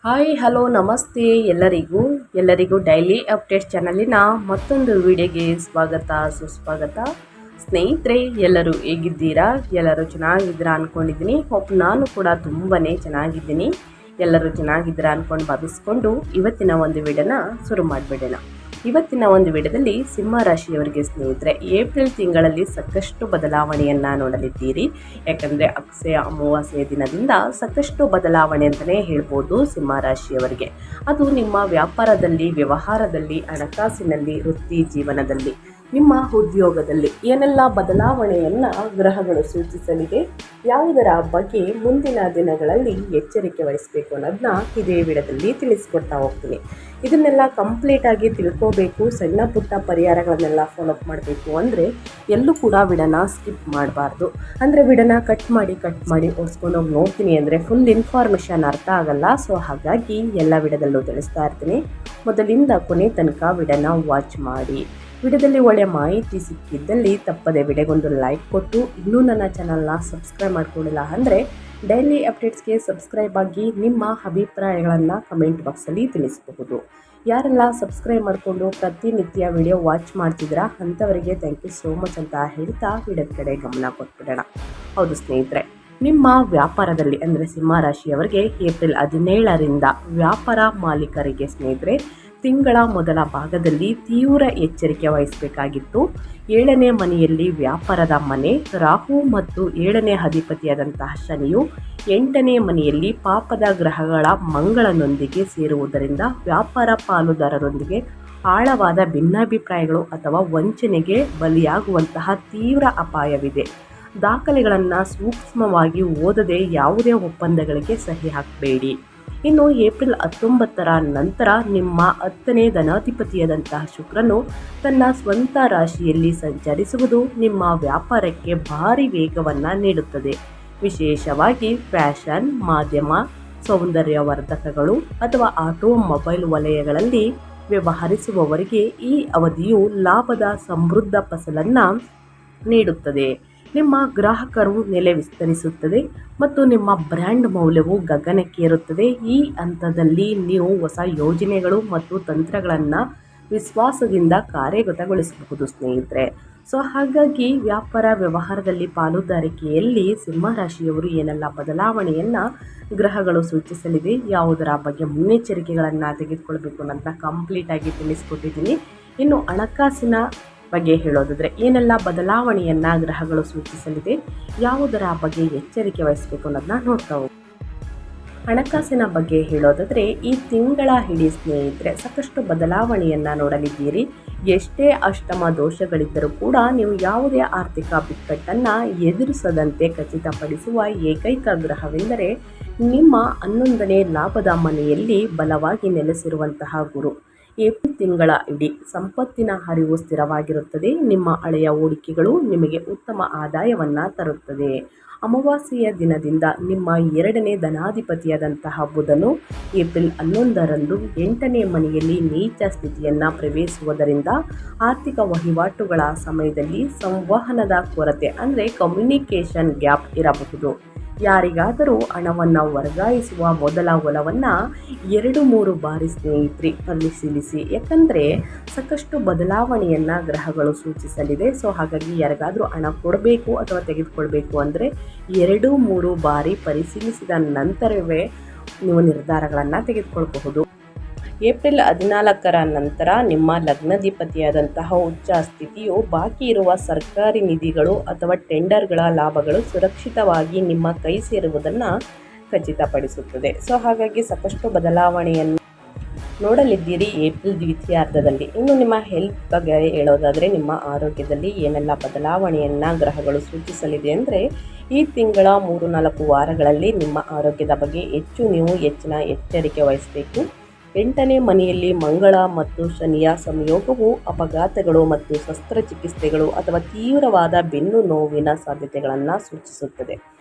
Hi hello ನಮಸ್ತೆ ಎಲ್ಲರಿಗೂ daily updates ಚಾನಲಿನ ಮತ್ತೊಂದು ವಿಡಿಯೋಗೆ ಸ್ವಾಗತ ಸುಸ್ವಾಗತ. ಸ್ನೇಹಿತರೆ, ಎಲ್ಲರೂ ಹೇಗಿದ್ದೀರಾ? ಎಲ್ಲರೂ ಚೆನ್ನಾಗಿದ್ದೀರಾ ಅಂದ್ಕೊಂಡಿದ್ದೀನಿ. ನಾನು ಕೂಡ ತುಂಬಾ ಚೆನ್ನಾಗಿದ್ದೀನಿ. ಎಲ್ಲರೂ ಚೆನ್ನಾಗಿದ್ದೀರಾ ಅಂದ್ಕೊಂಡು ಭಾವಿಸ್ಕೊಂಡು ಇವತ್ತಿನ ಒಂದು ವಿಡಿಯೋನ ಶುರು ಮಾಡಿಬಿಡೋಣ. ಇವತ್ತಿನ ಒಂದು ವಿಡಿಯೋದಲ್ಲಿ ಸಿಂಹ ರಾಶಿಯವರಿಗೆ ಸ್ನೇಹಿತರೆ, ಏಪ್ರಿಲ್ ತಿಂಗಳಲ್ಲಿ ಸಾಕಷ್ಟು ಬದಲಾವಣೆಯನ್ನು ನೋಡಲಿದ್ದೀರಿ. ಯಾಕಂದರೆ ಅಕ್ಷಯ ಅಮಾವಾಸ್ಯೆಯ ದಿನದಿಂದ ಸಾಕಷ್ಟು ಬದಲಾವಣೆ ಅಂತಲೇ ಹೇಳ್ಬೋದು ಸಿಂಹ ರಾಶಿಯವರಿಗೆ. ಅದು ನಿಮ್ಮ ವ್ಯಾಪಾರದಲ್ಲಿ, ವ್ಯವಹಾರದಲ್ಲಿ, ಹಣಕಾಸಿನಲ್ಲಿ, ವೃತ್ತಿ ಜೀವನದಲ್ಲಿ, ನಿಮ್ಮ ಉದ್ಯೋಗದಲ್ಲಿ ಏನೆಲ್ಲ ಬದಲಾವಣೆಯನ್ನು ಗ್ರಹಗಳು ಸೂಚಿಸಲಿದೆ, ಯಾವುದರ ಬಗ್ಗೆ ಮುಂದಿನ ದಿನಗಳಲ್ಲಿ ಎಚ್ಚರಿಕೆ ವಹಿಸಬೇಕು ಅನ್ನೋದನ್ನ ಇದೇ ವಿಡಿಯೋದಲ್ಲಿ ತಿಳಿಸ್ಕೊಡ್ತಾ ಹೋಗ್ತೀನಿ. ಇದನ್ನೆಲ್ಲ ಕಂಪ್ಲೀಟಾಗಿ ತಿಳ್ಕೋಬೇಕು, ಸಣ್ಣ ಪುಟ್ಟ ಪರಿಹಾರಗಳನ್ನೆಲ್ಲ ಫಾಲೋಅಪ್ ಮಾಡಬೇಕು ಅಂದರೆ ಎಲ್ಲೂ ಕೂಡ ವಿಡಿಯೋನ ಸ್ಕಿಪ್ ಮಾಡಬಾರ್ದು. ಅಂದರೆ ವಿಡಿಯೋನ ಕಟ್ ಮಾಡಿ ಓಡಿಸ್ಕೊಂಡು ಹೋಗಿ ನೋಡ್ತೀನಿ ಅಂದರೆ ಫುಲ್ ಇನ್ಫಾರ್ಮೇಷನ್ ಅರ್ಥ ಆಗಲ್ಲ. ಸೊ ಹಾಗಾಗಿ ಎಲ್ಲ ವಿಡಿಯೋದಲ್ಲೂ ತಿಳಿಸ್ತಾ ಇರ್ತೀನಿ. ಮೊದಲಿಂದ ಕೊನೆ ತನಕ ವಿಡಿಯೋನ ವಾಚ್ ಮಾಡಿ. ವಿಡಿಯೋದಲ್ಲಿ ಒಳ್ಳೆಯ ಮಾಹಿತಿ ಸಿಕ್ಕಿದ್ದಲ್ಲಿ ತಪ್ಪದೆ ವಿಡಿಯೋಗೊಂದು ಲೈಕ್ ಕೊಟ್ಟು, ಇನ್ನೂ ನನ್ನ ಚಾನಲ್ನ ಸಬ್ಸ್ಕ್ರೈಬ್ ಮಾಡ್ಕೊಂಡಿಲ್ಲ ಅಂದರೆ ಡೈಲಿ ಅಪ್ಡೇಟ್ಸ್ಗೆ ಸಬ್ಸ್ಕ್ರೈಬ್ ಆಗಿ ನಿಮ್ಮ ಅಭಿಪ್ರಾಯಗಳನ್ನು ಕಮೆಂಟ್ ಬಾಕ್ಸಲ್ಲಿ ತಿಳಿಸಬಹುದು. ಯಾರೆಲ್ಲ ಸಬ್ಸ್ಕ್ರೈಬ್ ಮಾಡಿಕೊಂಡು ಪ್ರತಿನಿತ್ಯ ವಿಡಿಯೋ ವಾಚ್ ಮಾಡ್ತಿದ್ದೀರಾ ಅಂಥವರಿಗೆ ಥ್ಯಾಂಕ್ ಯು ಸೋ ಮಚ್ ಅಂತ ಹೇಳ್ತಾ ವಿಡಿಯೋದ ಕಡೆ ಗಮನ ಕೊಟ್ಬಿಡೋಣ. ಹೌದು ಸ್ನೇಹಿತರೆ, ನಿಮ್ಮ ವ್ಯಾಪಾರದಲ್ಲಿ ಅಂದರೆ ಸಿಂಹ ರಾಶಿಯವರಿಗೆ ಏಪ್ರಿಲ್ 17ರಿಂದ ವ್ಯಾಪಾರ ಮಾಲೀಕರಿಗೆ ಸ್ನೇಹಿತರೆ ತಿಂಗಳ ಮೊದಲ ಭಾಗದಲ್ಲಿ ತೀವ್ರ ಎಚ್ಚರಿಕೆ ವಹಿಸಬೇಕಾಗಿತ್ತು. 7ನೇ ಮನೆಯಲ್ಲಿ ವ್ಯಾಪಾರದ ಮನೆ ರಾಹು ಮತ್ತು 7ನೇ ಅಧಿಪತಿಯಾದಂತಹ ಶನಿಯು 8ನೇ ಮನೆಯಲ್ಲಿ ಪಾಪದ ಗ್ರಹಗಳ ಮಂಗಳನೊಂದಿಗೆ ಸೇರುವುದರಿಂದ ವ್ಯಾಪಾರ ಪಾಲುದಾರರೊಂದಿಗೆ ಆಳವಾದ ಭಿನ್ನಾಭಿಪ್ರಾಯಗಳು ಅಥವಾ ವಂಚನೆಗೆ ಬಲಿಯಾಗುವಂತಹ ತೀವ್ರ ಅಪಾಯವಿದೆ. ದಾಖಲೆಗಳನ್ನು ಸೂಕ್ಷ್ಮವಾಗಿ ಓದದೆ ಯಾವುದೇ ಒಪ್ಪಂದಗಳಿಗೆ ಸಹಿ ಹಾಕಬೇಡಿ. ಇನ್ನು ಏಪ್ರಿಲ್ 19ರ ನಂತರ ನಿಮ್ಮ 10ನೇ ಧನಾಧಿಪತಿಯಾದಂತಹ ಶುಕ್ರನು ತನ್ನ ಸ್ವಂತ ರಾಶಿಯಲ್ಲಿ ಸಂಚರಿಸುವುದು ನಿಮ್ಮ ವ್ಯಾಪಾರಕ್ಕೆ ಭಾರಿ ವೇಗವನ್ನು ನೀಡುತ್ತದೆ. ವಿಶೇಷವಾಗಿ ಫ್ಯಾಷನ್, ಮಾಧ್ಯಮ, ಸೌಂದರ್ಯವರ್ಧಕಗಳು ಅಥವಾ ಆಟೋಮೊಬೈಲ್ ವಲಯಗಳಲ್ಲಿ ವ್ಯವಹರಿಸುವವರಿಗೆ ಈ ಅವಧಿಯು ಲಾಭದ ಸಮೃದ್ಧ ಫಸಲನ್ನು ನೀಡುತ್ತದೆ. ನಿಮ್ಮ ಗ್ರಾಹಕರು ನೆಲೆ ವಿಸ್ತರಿಸುತ್ತದೆ ಮತ್ತು ನಿಮ್ಮ ಬ್ರ್ಯಾಂಡ್ ಮೌಲ್ಯವು ಗಗನಕ್ಕೇರುತ್ತದೆ. ಈ ಹಂತದಲ್ಲಿ ನೀವು ಹೊಸ ಯೋಜನೆಗಳು ಮತ್ತು ತಂತ್ರಗಳನ್ನು ವಿಶ್ವಾಸದಿಂದ ಕಾರ್ಯಗತಗೊಳಿಸಬಹುದು ಸ್ನೇಹಿತರೆ. ಸೊ ಹಾಗಾಗಿ ವ್ಯಾಪಾರ ವ್ಯವಹಾರದಲ್ಲಿ ಪಾಲುದಾರಿಕೆಯಲ್ಲಿ ಸಿಂಹ ರಾಶಿಯವರು ಏನೆಲ್ಲ ಬದಲಾವಣೆಯನ್ನು ಗ್ರಹಗಳು ಸೂಚಿಸಲಿದೆ, ಯಾವುದರ ಬಗ್ಗೆ ಮುನ್ನೆಚ್ಚರಿಕೆಗಳನ್ನು ತೆಗೆದುಕೊಳ್ಬೇಕು ಅನ್ನೋದನ್ನ ಕಂಪ್ಲೀಟಾಗಿ ತಿಳಿಸ್ಕೊಟ್ಟಿದ್ದೀನಿ. ಇನ್ನು ಹಣಕಾಸಿನ ಬಗ್ಗೆ ಹೇಳೋದಾದರೆ ಏನೆಲ್ಲ ಬದಲಾವಣೆಯನ್ನು ಗ್ರಹಗಳು ಸೂಚಿಸಲಿದೆ, ಯಾವುದರ ಬಗ್ಗೆ ಎಚ್ಚರಿಕೆ ವಹಿಸಬೇಕು ಅನ್ನೋದನ್ನ ನೋಡ್ತಾ ಹೋಗಿ. ಹಣಕಾಸಿನ ಬಗ್ಗೆ ಹೇಳೋದಾದರೆ ಈ ತಿಂಗಳ ಇಡೀ ಸ್ನೇಹಿತರೆ ಸಾಕಷ್ಟು ಬದಲಾವಣೆಯನ್ನು ನೋಡಲಿದ್ದೀರಿ. ಎಷ್ಟೇ ಅಷ್ಟಮ ದೋಷಗಳಿದ್ದರೂ ಕೂಡ ನೀವು ಯಾವುದೇ ಆರ್ಥಿಕ ಬಿಕ್ಕಟ್ಟನ್ನು ಎದುರಿಸದಂತೆ ಖಚಿತಪಡಿಸುವ ಏಕೈಕ ಗ್ರಹವೆಂದರೆ ನಿಮ್ಮ 11ನೇ ಲಾಭದ ಮನೆಯಲ್ಲಿ ಬಲವಾಗಿ ನೆಲೆಸಿರುವಂತಹ ಗುರು. ಏಪ್ರಿಲ್ ತಿಂಗಳ ಇಡೀ ಸಂಪತ್ತಿನ ಹರಿವು ಸ್ಥಿರವಾಗಿರುತ್ತದೆ. ನಿಮ್ಮ ಹಳೆಯ ಹೂಡಿಕೆಗಳು ನಿಮಗೆ ಉತ್ತಮ ಆದಾಯವನ್ನು ತರುತ್ತದೆ. ಅಮಾವಾಸ್ಯೆಯ ದಿನದಿಂದ ನಿಮ್ಮ 2ನೇ ಧನಾಧಿಪತಿಯಾದಂತಹ ಬುಧನು ಏಪ್ರಿಲ್ 11ರಂದು 8ನೇ ಮನೆಯಲ್ಲಿ ನೀಚ ಸ್ಥಿತಿಯನ್ನು ಪ್ರವೇಶಿಸುವುದರಿಂದ ಆರ್ಥಿಕ ವಹಿವಾಟುಗಳ ಸಮಯದಲ್ಲಿ ಸಂವಹನದ ಕೊರತೆ ಅಂದರೆ ಕಮ್ಯುನಿಕೇಷನ್ ಗ್ಯಾಪ್ ಇರಬಹುದು. ಯಾರಿಗಾದರೂ ಹಣವನ್ನು ವರ್ಗಾಯಿಸುವ ಮೊದಲ ಒಲವನ್ನು 2-3 ಬಾರಿ ಸ್ನೇಹಿತರೆ ಪರಿಶೀಲಿಸಿ. ಯಾಕಂದರೆ ಸಾಕಷ್ಟು ಬದಲಾವಣೆಯನ್ನು ಗ್ರಹಗಳು ಸೂಚಿಸಲಿದೆ. ಸೊ ಹಾಗಾಗಿ ಯಾರಿಗಾದರೂ ಹಣ ಕೊಡಬೇಕು ಅಥವಾ ತೆಗೆದುಕೊಳ್ಬೇಕು ಅಂದರೆ 2-3 ಬಾರಿ ಪರಿಶೀಲಿಸಿದ ನಂತರವೇ ನೀವು ನಿರ್ಧಾರಗಳನ್ನು ತೆಗೆದುಕೊಳ್ಬಹುದು. ಏಪ್ರಿಲ್ 14ರ ನಂತರ ನಿಮ್ಮ ಲಗ್ನಾಧಿಪತಿಯಾದಂತಹ ಉಚ್ಚ ಸ್ಥಿತಿಯು ಬಾಕಿ ಇರುವ ಸರ್ಕಾರಿ ನಿಧಿಗಳು ಅಥವಾ ಟೆಂಡರ್ಗಳ ಲಾಭಗಳು ಸುರಕ್ಷಿತವಾಗಿ ನಿಮ್ಮ ಕೈ ಸೇರುವುದನ್ನು ಖಚಿತಪಡಿಸುತ್ತದೆ. ಸೊ ಹಾಗಾಗಿ ಸಾಕಷ್ಟು ಬದಲಾವಣೆಯನ್ನು ನೋಡಲಿದ್ದೀರಿ ಏಪ್ರಿಲ್ ದ್ವಿತೀಯಾರ್ಧದಲ್ಲಿ. ಇನ್ನು ನಿಮ್ಮ ಹೆಲ್ತ್ ಬಗ್ಗೆ ಹೇಳೋದಾದರೆ ನಿಮ್ಮ ಆರೋಗ್ಯದಲ್ಲಿ ಏನೆಲ್ಲ ಬದಲಾವಣೆಯನ್ನು ಗ್ರಹಗಳು ಸೂಚಿಸಲಿದೆ ಅಂದರೆ ಈ ತಿಂಗಳ 3-4 ವಾರಗಳಲ್ಲಿ ನಿಮ್ಮ ಆರೋಗ್ಯದ ಬಗ್ಗೆ ನೀವು ಹೆಚ್ಚಿನ ಎಚ್ಚರಿಕೆ ವಹಿಸಬೇಕು. 8ನೇ ಮನೆಯಲ್ಲಿ ಮಂಗಳ ಮತ್ತು ಶನಿಯ ಸಂಯೋಗವು ಅಪಘಾತಗಳು ಮತ್ತು ಶಸ್ತ್ರಚಿಕಿತ್ಸೆಗಳು ಅಥವಾ ತೀವ್ರವಾದ ಬೆನ್ನು ನೋವಿನ ಸಾಧ್ಯತೆಗಳನ್ನು ಸೂಚಿಸುತ್ತದೆ.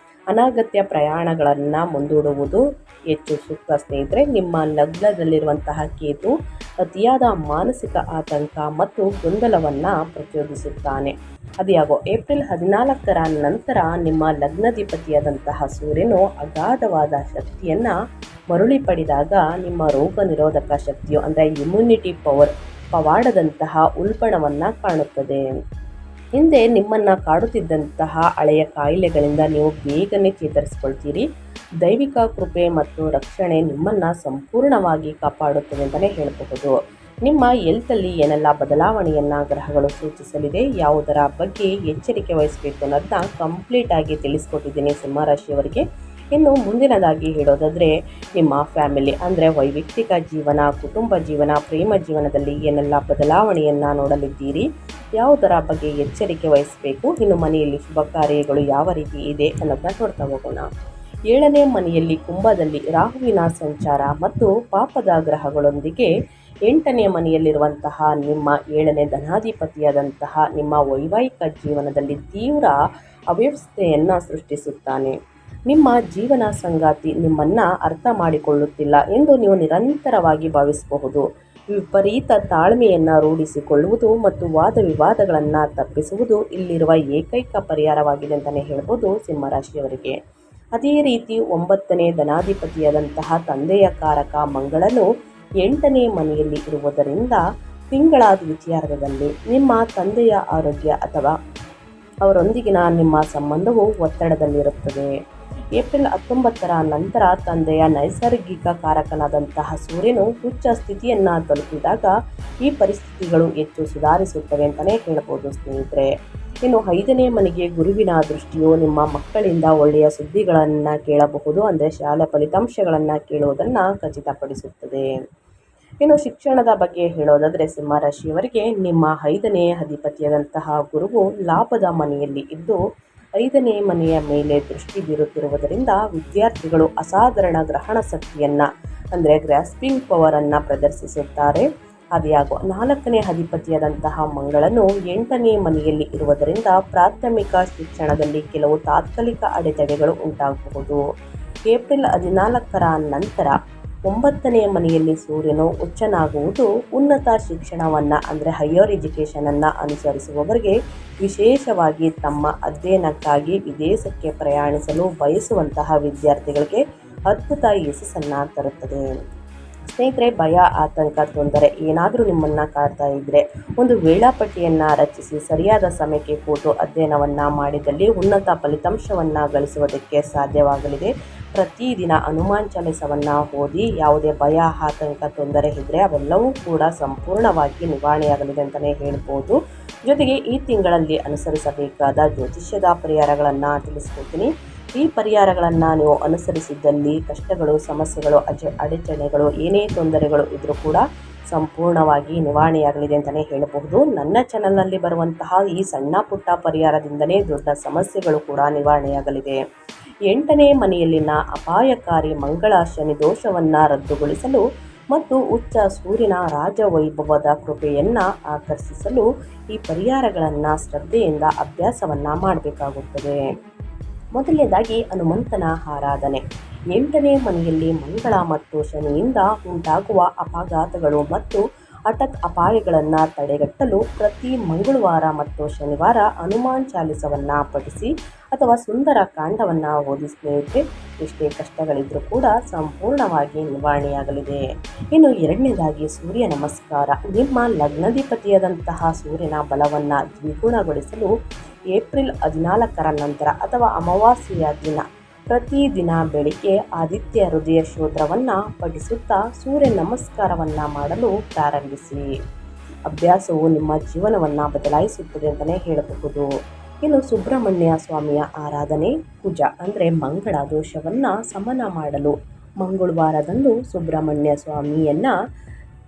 ಅನಗತ್ಯ ಪ್ರಯಾಣಗಳನ್ನು ಮುಂದೂಡುವುದು ಹೆಚ್ಚು ಸೂಕ್ತ ಸ್ನೇಹಿತರೆ. ನಿಮ್ಮ ಲಗ್ನದಲ್ಲಿರುವಂತಹ ಕೇತು ಅತಿಯಾದ ಮಾನಸಿಕ ಆತಂಕ ಮತ್ತು ಗೊಂದಲವನ್ನು ಪ್ರಚೋದಿಸುತ್ತಾನೆ. ಅದ್ಯಾಗೋ ಏಪ್ರಿಲ್ 14ರ ನಂತರ ನಿಮ್ಮ ಲಗ್ನಾಧಿಪತಿಯಾದಂತಹ ಸೂರ್ಯನು ಅಗಾಧವಾದ ಶಕ್ತಿಯನ್ನು ಮರುಳಿ ಪಡೆದಾಗ ನಿಮ್ಮ ರೋಗ ನಿರೋಧಕ ಶಕ್ತಿಯು ಅಂದರೆ ಇಮ್ಯುನಿಟಿ ಪವರ್ ಪವಾಡದಂತಹ ಉಲ್ಬಣವನ್ನು ಕಾಣುತ್ತದೆ. ಹಿಂದೆ ನಿಮ್ಮನ್ನು ಕಾಡುತ್ತಿದ್ದಂತಹ ಹಳೆಯ ಕಾಯಿಲೆಗಳಿಂದ ನೀವು ಬೇಗನೆ ಚೇತರಿಸಿಕೊಳ್ತೀರಿ. ದೈವಿಕ ಕೃಪೆ ಮತ್ತು ರಕ್ಷಣೆ ನಿಮ್ಮನ್ನು ಸಂಪೂರ್ಣವಾಗಿ ಕಾಪಾಡುತ್ತದೆ ಅಂತಲೇ ಹೇಳಬಹುದು. ನಿಮ್ಮ ಹೆಲ್ತಲ್ಲಿ ಏನೆಲ್ಲ ಬದಲಾವಣೆಯನ್ನು ಗ್ರಹಗಳು ಸೂಚಿಸಲಿದೆ, ಯಾವುದರ ಬಗ್ಗೆ ಎಚ್ಚರಿಕೆ ವಹಿಸಬೇಕು ಅನ್ನೋದನ್ನ ಕಂಪ್ಲೀಟಾಗಿ ತಿಳಿಸ್ಕೊಟ್ಟಿದ್ದೀನಿ ಸಿಂಹರಾಶಿಯವರಿಗೆ. ಇನ್ನು ಮುಂದಿನದಾಗಿ ಹೇಳೋದಾದರೆ ನಿಮ್ಮ ಫ್ಯಾಮಿಲಿ ಅಂದರೆ ವೈಯಕ್ತಿಕ ಜೀವನ, ಕುಟುಂಬ ಜೀವನ, ಪ್ರೇಮ ಜೀವನದಲ್ಲಿ ಏನೆಲ್ಲ ಬದಲಾವಣೆಯನ್ನು ನೋಡಲಿದ್ದೀರಿ, ಯಾವುದರ ಬಗ್ಗೆ ಎಚ್ಚರಿಕೆ ವಹಿಸಬೇಕು, ಇನ್ನು ಮನೆಯಲ್ಲಿ ಶುಭ ಕಾರ್ಯಗಳು ಯಾವ ರೀತಿ ಇದೆ ಅನ್ನೋದನ್ನ ನೋಡ್ತಾ ಹೋಗೋಣ. 7ನೇ ಮನೆಯಲ್ಲಿ ಕುಂಭದಲ್ಲಿ ರಾಹುವಿನ ಸಂಚಾರ ಮತ್ತು ಪಾಪದ ಗ್ರಹಗಳೊಂದಿಗೆ 8ನೇ ಮನೆಯಲ್ಲಿರುವಂತಹ ನಿಮ್ಮ 7ನೇ ಧನಾಧಿಪತಿಯಾದಂತಹ ನಿಮ್ಮ ವೈವಾಹಿಕ ಜೀವನದಲ್ಲಿ ತೀವ್ರ ಅವ್ಯವಸ್ಥೆಯನ್ನು ಸೃಷ್ಟಿಸುತ್ತಾನೆ. ನಿಮ್ಮ ಜೀವನ ಸಂಗಾತಿ ನಿಮ್ಮನ್ನು ಅರ್ಥ ಮಾಡಿಕೊಳ್ಳುತ್ತಿಲ್ಲ ಎಂದು ನೀವು ನಿರಂತರವಾಗಿ ಭಾವಿಸಬಹುದು. ವಿಪರೀತ ತಾಳ್ಮೆಯನ್ನು ರೂಢಿಸಿಕೊಳ್ಳುವುದು ಮತ್ತು ವಾದ ವಿವಾದಗಳನ್ನು ತಪ್ಪಿಸುವುದು ಇಲ್ಲಿರುವ ಏಕೈಕ ಪರಿಹಾರವಾಗಿದೆ ಅಂತಲೇ ಹೇಳ್ಬೋದು ಸಿಂಹರಾಶಿಯವರಿಗೆ. ಅದೇ ರೀತಿ 9ನೇ ಧನಾಧಿಪತಿಯಾದಂತಹ ತಂದೆಯ ಕಾರಕ ಮಂಗಳನು 8ನೇ ಮನೆಯಲ್ಲಿ ಇರುವುದರಿಂದ ತಿಂಗಳ ದ್ವಿತೀಯಾರ್ಧದಲ್ಲಿ ನಿಮ್ಮ ತಂದೆಯ ಆರೋಗ್ಯ ಅಥವಾ ಅವರೊಂದಿಗಿನ ನಿಮ್ಮ ಸಂಬಂಧವು ಒತ್ತಡದಲ್ಲಿರುತ್ತದೆ. ಏಪ್ರಿಲ್ 19ರ ನಂತರ ತಂದೆಯ ನೈಸರ್ಗಿಕ ಕಾರಕನಾದಂತಹ ಸೂರ್ಯನು ಉಚ್ಚ ಸ್ಥಿತಿಯನ್ನು ತಲುಪಿದಾಗ ಈ ಪರಿಸ್ಥಿತಿಗಳು ಹೆಚ್ಚು ಸುಧಾರಿಸುತ್ತವೆ ಅಂತಲೇ ಹೇಳ್ಬೋದು ಸ್ನೇಹಿತರೆ. ಇನ್ನು 5ನೇ ಮನೆಗೆ ಗುರುವಿನ ದೃಷ್ಟಿಯು ನಿಮ್ಮ ಮಕ್ಕಳಿಂದ ಒಳ್ಳೆಯ ಸುದ್ದಿಗಳನ್ನು ಕೇಳಬಹುದು, ಅಂದರೆ ಶಾಲೆ ಫಲಿತಾಂಶಗಳನ್ನು ಕೇಳುವುದನ್ನು ಖಚಿತಪಡಿಸುತ್ತದೆ. ಇನ್ನು ಶಿಕ್ಷಣದ ಬಗ್ಗೆ ಹೇಳೋದಾದರೆ ಸಿಂಹರಾಶಿಯವರಿಗೆ ನಿಮ್ಮ 5ನೇ ಅಧಿಪತಿಯಾದಂತಹ ಗುರುವು ಲಾಭದ ಮನೆಯಲ್ಲಿ ಇದ್ದು 5ನೇ ಮನೆಯ ಮೇಲೆ ದೃಷ್ಟಿ ಬೀರುತ್ತಿರುವುದರಿಂದ ವಿದ್ಯಾರ್ಥಿಗಳು ಅಸಾಧಾರಣ ಗ್ರಹಣ ಶಕ್ತಿಯನ್ನು ಅಂದರೆ ಗ್ರಾಸ್ಪಿಂಗ್ ಪವರನ್ನು ಪ್ರದರ್ಶಿಸುತ್ತಾರೆ. ಆದಾಗ್ಯೂ 4ನೇ ಅಧಿಪತಿಯಾದಂತಹ ಮಂಗಳನು 8ನೇ ಮನೆಯಲ್ಲಿ ಇರುವುದರಿಂದ ಪ್ರಾಥಮಿಕ ಶಿಕ್ಷಣದಲ್ಲಿ ಕೆಲವು ತಾತ್ಕಾಲಿಕ ಅಡೆತಡೆಗಳು ಉಂಟಾಗಬಹುದು. ಏಪ್ರಿಲ್ 14ರ ನಂತರ 9ನೇ ಮನೆಯಲ್ಲಿ ಸೂರ್ಯನು ಉಚ್ಚನಾಗುವುದು ಉನ್ನತ ಶಿಕ್ಷಣವನ್ನು ಅಂದರೆ ಹೈಯರ್ ಎಜುಕೇಷನನ್ನು ಅನುಸರಿಸುವವರಿಗೆ, ವಿಶೇಷವಾಗಿ ತಮ್ಮ ಅಧ್ಯಯನಕ್ಕಾಗಿ ವಿದೇಶಕ್ಕೆ ಪ್ರಯಾಣಿಸಲು ಬಯಸುವಂತಹ ವಿದ್ಯಾರ್ಥಿಗಳಿಗೆ ಅದ್ಭುತ ಯಶಸ್ಸನ್ನು ತರುತ್ತದೆ. ಸ್ನೇಹಿತರೆ, ಭಯ, ಆತಂಕ, ತೊಂದರೆ ಏನಾದರೂ ನಿಮ್ಮನ್ನು ಕಾಡ್ತಾ ಇದ್ದರೆ ಒಂದು ವೇಳಾಪಟ್ಟಿಯನ್ನು ರಚಿಸಿ ಸರಿಯಾದ ಸಮಯಕ್ಕೆ ಕೂತು ಅಧ್ಯಯನವನ್ನು ಮಾಡಿದಲ್ಲಿ ಉನ್ನತ ಫಲಿತಾಂಶವನ್ನು ಗಳಿಸುವುದಕ್ಕೆ ಸಾಧ್ಯವಾಗಲಿದೆ. ಪ್ರತಿದಿನ ಹನುಮಾನ್ ಚಾಲಿಸವನ್ನು ಓದಿ ಯಾವುದೇ ಭಯ, ಆತಂಕ, ತೊಂದರೆ ಇದ್ದರೆ ಅವೆಲ್ಲವೂ ಕೂಡ ಸಂಪೂರ್ಣವಾಗಿ ನಿವಾರಣೆಯಾಗಲಿದೆ ಅಂತಲೇ ಹೇಳ್ಬೋದು. ಜೊತೆಗೆ ಈ ತಿಂಗಳಲ್ಲಿ ಅನುಸರಿಸಬೇಕಾದ ಜ್ಯೋತಿಷ್ಯದ ಪರಿಹಾರಗಳನ್ನು ತಿಳಿಸ್ಕೊಡ್ತೀನಿ. ಈ ಪರಿಹಾರಗಳನ್ನು ನೀವು ಅನುಸರಿಸಿದ್ದಲ್ಲಿ ಕಷ್ಟಗಳು, ಸಮಸ್ಯೆಗಳು, ಅಡಚಣೆಗಳು, ಏನೇ ತೊಂದರೆಗಳು ಇದ್ದರೂ ಕೂಡ ಸಂಪೂರ್ಣವಾಗಿ ನಿವಾರಣೆಯಾಗಲಿದೆ ಅಂತಲೇ ಹೇಳಬಹುದು. ನನ್ನ ಚಾನಲ್ನಲ್ಲಿ ಬರುವಂತಹ ಈ ಸಣ್ಣ ಪುಟ್ಟ ಪರಿಹಾರದಿಂದಲೇ ದೊಡ್ಡ ಸಮಸ್ಯೆಗಳು ಕೂಡ ನಿವಾರಣೆಯಾಗಲಿದೆ. 8ನೇ ಮನೆಯಲ್ಲಿನ ಅಪಾಯಕಾರಿ ಮಂಗಳ ಶನಿ ದೋಷವನ್ನು ರದ್ದುಗೊಳಿಸಲು ಮತ್ತು ಉಚ್ಚ ಸೂರ್ಯನ ರಾಜವೈಭವದ ಕೃಪೆಯನ್ನು ಆಕರ್ಷಿಸಲು ಈ ಪರಿಹಾರಗಳನ್ನು ಶ್ರದ್ಧೆಯಿಂದ ಅಭ್ಯಾಸವನ್ನು ಮಾಡಬೇಕಾಗುತ್ತದೆ. ಮೊದಲನೇದಾಗಿ ಹನುಮಂತನ ಆರಾಧನೆ. 8ನೇ ಮನೆಯಲ್ಲಿ ಮಂಗಳ ಮತ್ತು ಶನಿಯಿಂದ ಉಂಟಾಗುವ ಅಪಘಾತಗಳು ಮತ್ತು ಹಠಾತ್ ಅಪಾಯಗಳನ್ನು ತಡೆಗಟ್ಟಲು ಪ್ರತಿ ಮಂಗಳವಾರ ಮತ್ತು ಶನಿವಾರ ಹನುಮಾನ್ ಚಾಲಿಸವನ್ನು ಪಠಿಸಿ ಅಥವಾ ಸುಂದರ ಕಾಂಡವನ್ನು ಓದಿ ಸ್ನೇಹಿತರೆ. ಎಷ್ಟೇ ಕಷ್ಟಗಳಿದ್ರೂ ಕೂಡ ಸಂಪೂರ್ಣವಾಗಿ ನಿವಾರಣೆಯಾಗಲಿದೆ. ಇನ್ನು 2ನೇದಾಗಿ ಸೂರ್ಯ ನಮಸ್ಕಾರ. ನಿಮ್ಮ ಲಗ್ನಾಧಿಪತಿಯಾದಂತಹ ಸೂರ್ಯನ ಬಲವನ್ನು ದ್ವಿಗುಣಗೊಳಿಸಲು ಏಪ್ರಿಲ್ 14ರ ನಂತರ ಅಥವಾ ಅಮಾವಾಸ್ಯೆಯ ದಿನ ಪ್ರತಿದಿನ ಬೆಳಿಗ್ಗೆ ಆದಿತ್ಯ ಹೃದಯ ಸ್ತೋತ್ರವನ್ನು ಪಠಿಸುತ್ತಾ ಸೂರ್ಯ ನಮಸ್ಕಾರವನ್ನು ಮಾಡಲು ಪ್ರಾರಂಭಿಸಿ. ಅಭ್ಯಾಸವು ನಿಮ್ಮ ಜೀವನವನ್ನು ಬದಲಾಯಿಸುತ್ತದೆ ಅಂತಲೇ ಹೇಳಬಹುದು. ಇನ್ನು ಸುಬ್ರಹ್ಮಣ್ಯ ಸ್ವಾಮಿಯ ಆರಾಧನೆ. ಕುಜ ಅಂದರೆ ಮಂಗಳ ದೋಷವನ್ನು ಸಮನ ಮಾಡಲು ಮಂಗಳವಾರದಂದು ಸುಬ್ರಹ್ಮಣ್ಯ ಸ್ವಾಮಿಯನ್ನು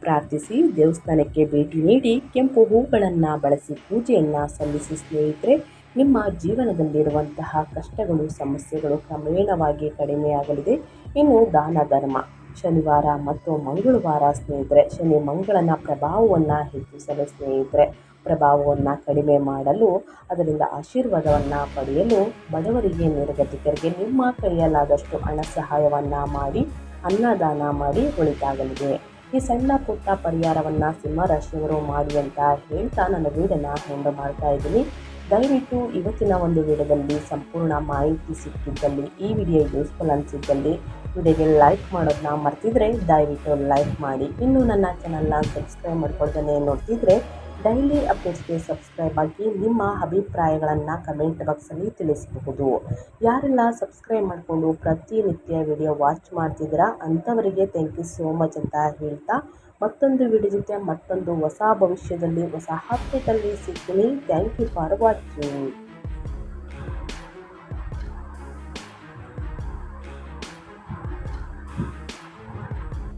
ಪ್ರಾರ್ಥಿಸಿ ದೇವಸ್ಥಾನಕ್ಕೆ ಭೇಟಿ ನೀಡಿ ಕೆಂಪು ಹೂಗಳನ್ನು ಬಳಸಿ ಪೂಜೆಯನ್ನು ಸಲ್ಲಿಸಿ ಸ್ನೇಹಿತರೆ. ನಿಮ್ಮ ಜೀವನದಲ್ಲಿರುವಂತಹ ಕಷ್ಟಗಳು, ಸಮಸ್ಯೆಗಳು ಕ್ರಮೇಣವಾಗಿ ಕಡಿಮೆಯಾಗಲಿದೆ. ಇನ್ನು ದಾನ ಧರ್ಮ. ಶನಿವಾರ ಮತ್ತು ಮಂಗಳವಾರ ಸ್ನೇಹಿತರೆ ಶನಿ ಮಂಗಳನ ಪ್ರಭಾವವನ್ನು ಹೆಚ್ಚಿಸಲು ಸ್ನೇಹಿತರೆ ಪ್ರಭಾವವನ್ನು ಕಡಿಮೆ ಮಾಡಲು ಅದರಿಂದ ಆಶೀರ್ವಾದವನ್ನು ಪಡೆಯಲು ಬಡವರಿಗೆ, ನಿರ್ಗತಿಕರಿಗೆ ನಿಮ್ಮ ಕೈಯಲ್ಲಾದಷ್ಟು ಹಣ ಸಹಾಯವನ್ನು ಮಾಡಿ ಅನ್ನದಾನ ಮಾಡಿ ಒಳಿತಾಗಲಿದೆ. ಈ ಸಣ್ಣ ಪುಟ್ಟ ಪರಿಹಾರವನ್ನು ಸಿಂಹರಾಶಿಯವರು ಮಾಡಿ ಅಂತ ಹೇಳ್ತಾ ನನ್ನ ವೀಡಿಯೋನ ಎಂಡ್ ಮಾಡ್ತಾ ಇದ್ದೀನಿ. ದಯವಿಟ್ಟು ಇವತ್ತಿನ ಒಂದು ವಿಡಿಯೋದಲ್ಲಿ ಸಂಪೂರ್ಣ ಮಾಹಿತಿ ಸಿಕ್ಕಿದ್ದಲ್ಲಿ, ಈ ವಿಡಿಯೋ ಯೂಸ್ಫುಲ್ ಅನಿಸಿದ್ದಲ್ಲಿ ವಿಡಿಯೋಗೆ ಲೈಕ್ ಮಾಡೋದನ್ನ ಮರ್ತಿದ್ರೆ ದಯವಿಟ್ಟು ಲೈಕ್ ಮಾಡಿ. ಇನ್ನು ನನ್ನ ಚಾನಲ್ನ ಸಬ್ಸ್ಕ್ರೈಬ್ ಮಾಡ್ಕೊಳ್ದೇ ನೋಡ್ತಿದ್ರೆ ಡೈಲಿ ಅಪ್ಡೇಟ್ಸ್ಗೆ ಸಬ್ಸ್ಕ್ರೈಬ್ ಆಗಿ ನಿಮ್ಮ ಅಭಿಪ್ರಾಯಗಳನ್ನು ಕಮೆಂಟ್ ಬಾಕ್ಸಲ್ಲಿ ತಿಳಿಸಬಹುದು. ಯಾರೆಲ್ಲ ಸಬ್ಸ್ಕ್ರೈಬ್ ಮಾಡಿಕೊಂಡು ಪ್ರತಿನಿತ್ಯ ವಿಡಿಯೋ ವಾಚ್ ಮಾಡ್ತಿದ್ದೀರಾ ಅಂಥವರಿಗೆ ಥ್ಯಾಂಕ್ ಯು ಸೋ ಮಚ್ ಅಂತ ಹೇಳ್ತಾ ಮತ್ತೊಂದು ವಿಡಿಯೋ ಜೊತೆ ಮತ್ತೊಂದು ಹೊಸ ಭವಿಷ್ಯದಲ್ಲಿ ಹೊಸ ಅಪ್ಡೇಟಲ್ಲಿ ಸಿಗ್ತೀನಿ. Thank you for watching.